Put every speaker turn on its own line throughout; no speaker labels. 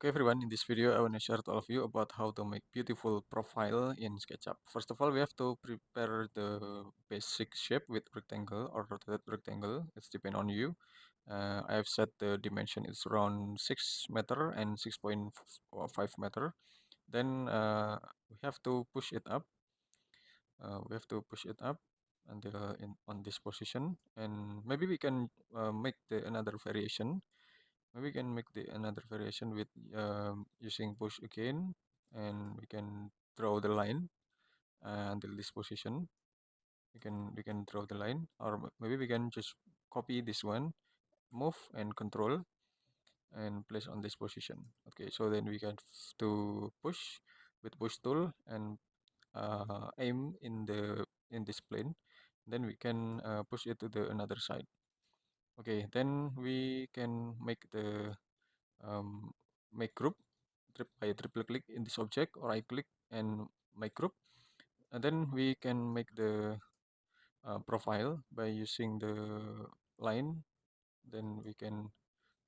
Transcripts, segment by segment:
Okay everyone, in this video I want to share to all of you about how to make beautiful profile in SketchUp. First of all, we have to prepare the basic shape with rectangle or rotated rectangle. It's depend on you. I have set the dimension is around 6 meter and 6.5 meter. Then we have to push it up. Until on this position, and maybe we can make the another variation. Maybe we can make the another variation with using push again, and we can draw the line until this position. We can draw the line, or maybe we can just copy this one, move and control, and place on this position. Okay, so then we can to push with push tool and aim in this plane. Then we can push it to the another side. Okay, then we can make the um, make group by triple click in this object, or right click and make group, and then we can make the profile by using the line. Then we can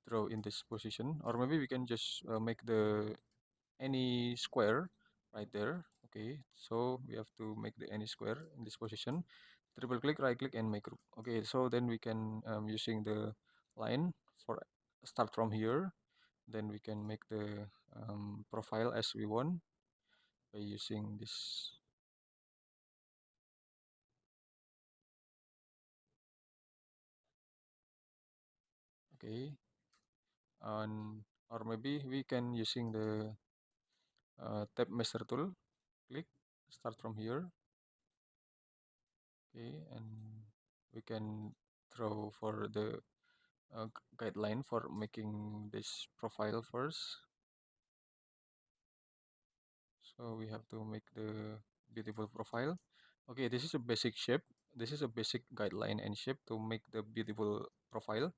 draw in this position, or maybe we can just make the any square right there. Okay, so we have to make the any square in this position, triple click, right click and make group. Okay, so then we can using the line for start from here. Then we can make the profile as we want by using this. Okay, and or maybe we can using the tab master tool. Click, start from here. Okay, and we can draw for the guideline for making this profile first. So we have to make the beautiful profile. Okay, this is a basic shape. This is a basic guideline and shape to make the beautiful profile.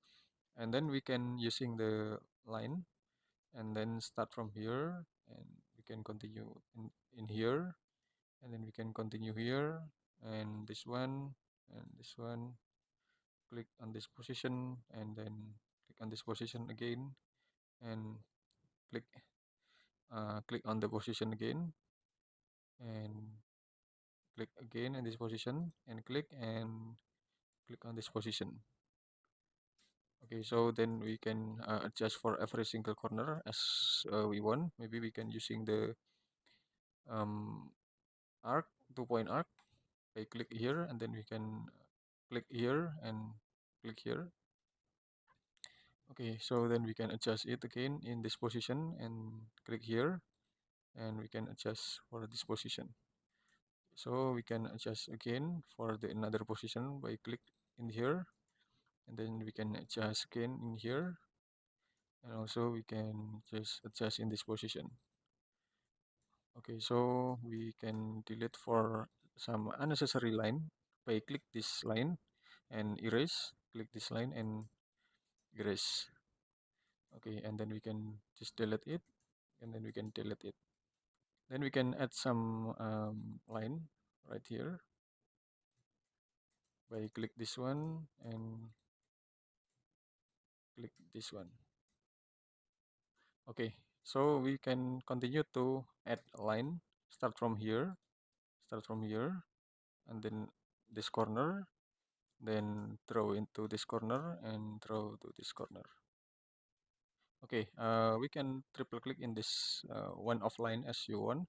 And then we can using the line, and then start from here, and we can continue in here, and then we can continue here, and this one, click on this position, and then click on this position again, and click click on the position again, and click again in this position, and click on this position. Okay, so then we can adjust for every single corner as we want. Maybe we can using the um, arc, 2-point arc. I click here, and then we can click here and click here. Okay, so then we can adjust it again in this position and click here, and we can adjust for this position. So we can adjust again for the another position by click in here, and then we can adjust again in here, and also we can just adjust in this position. Okay, so we can delete for some unnecessary line by click this line and erase, click this line and erase. Okay, and then we can just delete it, and then we can delete it. Then we can add some line right here by click this one and click this one. Okay, so we can continue to add a line. Start from here, start from here, and then this corner, then throw into this corner and throw to this corner. Okay, we can triple click in this one offline as you want.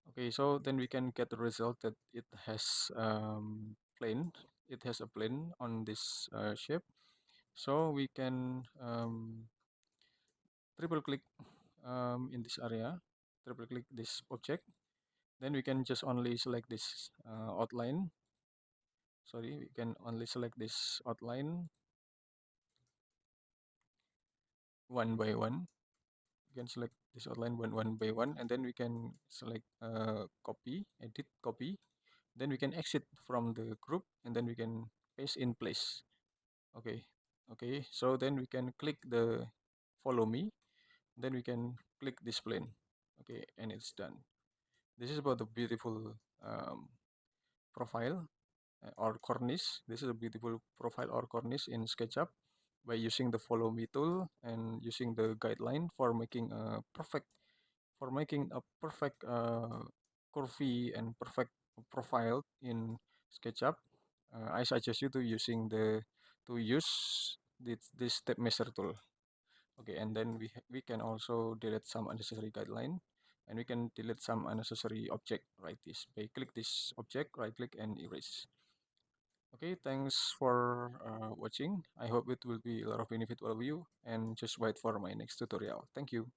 Okay, so then we can get the result that it has plane. It has a plane on this shape. So we can triple click in this area, triple click this object. Then we can just only select this outline. Sorry, we can only select this outline one by one. We can select this outline one by one, and then we can select copy, edit, copy. Then we can exit from the group, and then we can paste in place. Okay, okay. So then we can click the follow me. Then we can click this plane. Okay, and it's done. This is about the beautiful profile or cornice. This is a beautiful profile or cornice in SketchUp. by using the follow me tool and using the guideline for making a perfect curvy and perfect profile in SketchUp. I suggest you to use this step measure tool. Okay, and then we can also delete some unnecessary guideline, and we can delete some unnecessary object. Right, this by click this object, right click and erase. Okay, thanks for watching. I hope it will be a lot of benefit for you, and just wait for my next tutorial. Thank you.